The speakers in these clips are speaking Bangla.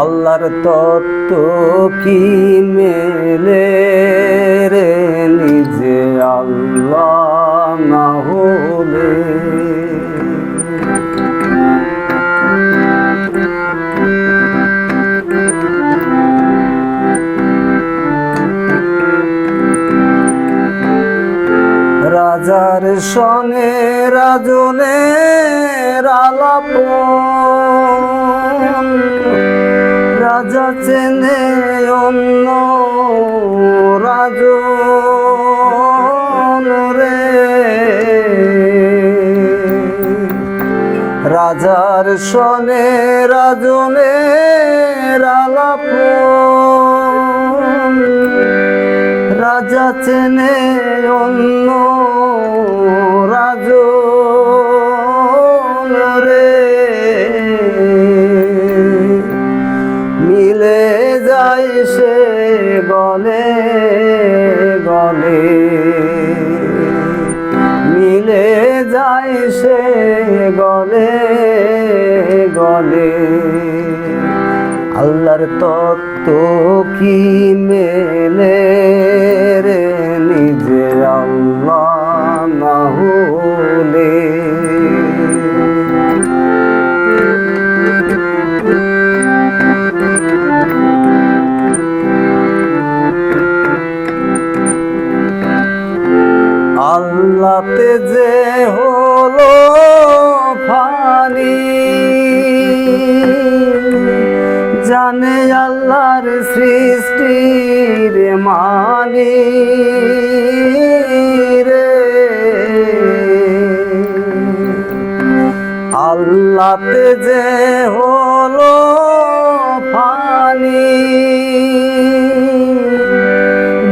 আল্লাহর তত্ত্ব কি মেলে রে নিজে আল্লাহ না হলে। রাজার সনে রাজনের আলাপ রাজা চেনে অন্য রাজন রে। রাজার সনে রাজনের আলাপ রাজা চেনে অন্য রাজন রে। মিলে যায় সে গলে গলে, মিলে যায় সে গলে গলে। আল্লাহর তত্ত্ব কি মেলে রে নিজে আল্লাহ না হলে। আল্লাহতে যে হলো ফানি, জানে আল্লাহর সৃষ্টির মানি রে। আল্লাহতে যে হলো ফানি,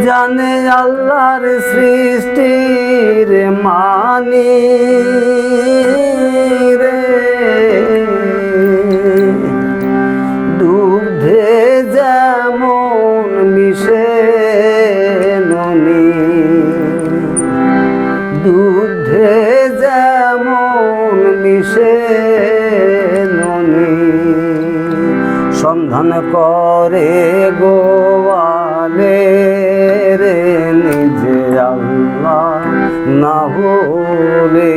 জানে আল্লাহর সৃষ্টির মানি রে। দুধে যেমন মিশে ননি, দুধে যেমন মিশে ননি। সন্ধান করে গোয়ালে রে নিজে আল্লাহ না হলে।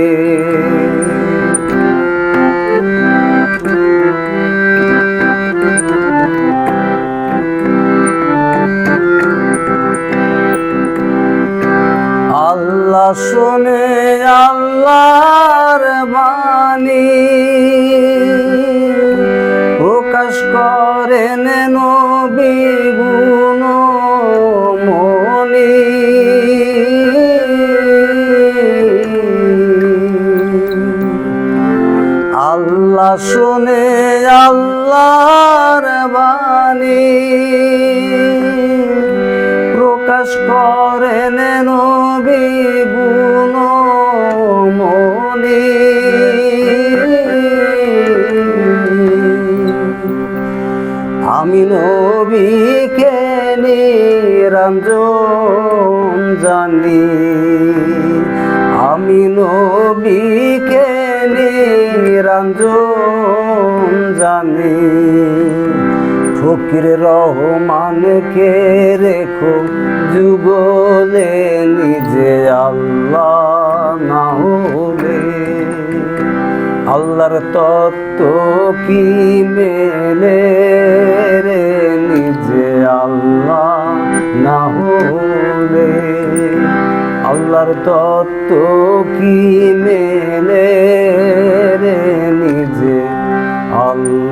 আল্লাহ শুনে আল্লাহর বাণী, প্রকাশ করেন নবী গুণমণি। আল্লাহ শুনে আল্লাহর বাণী, প্রকাশ করেন নবী গুণমণি। আমি নবীকে নিরঞ্জন জানি, আমি নবীকে নিরঞ্জন জানি। ফকির রহমানকে রেখো যুগলে নিজে আল্লাহ না হলে। আল্লাহর তত্ত্ব কি মেলে রে নিজে আল্লাহ না হলে। আল্লাহর তত্ত্ব কি মেলে রে নিজে আল্লাহ।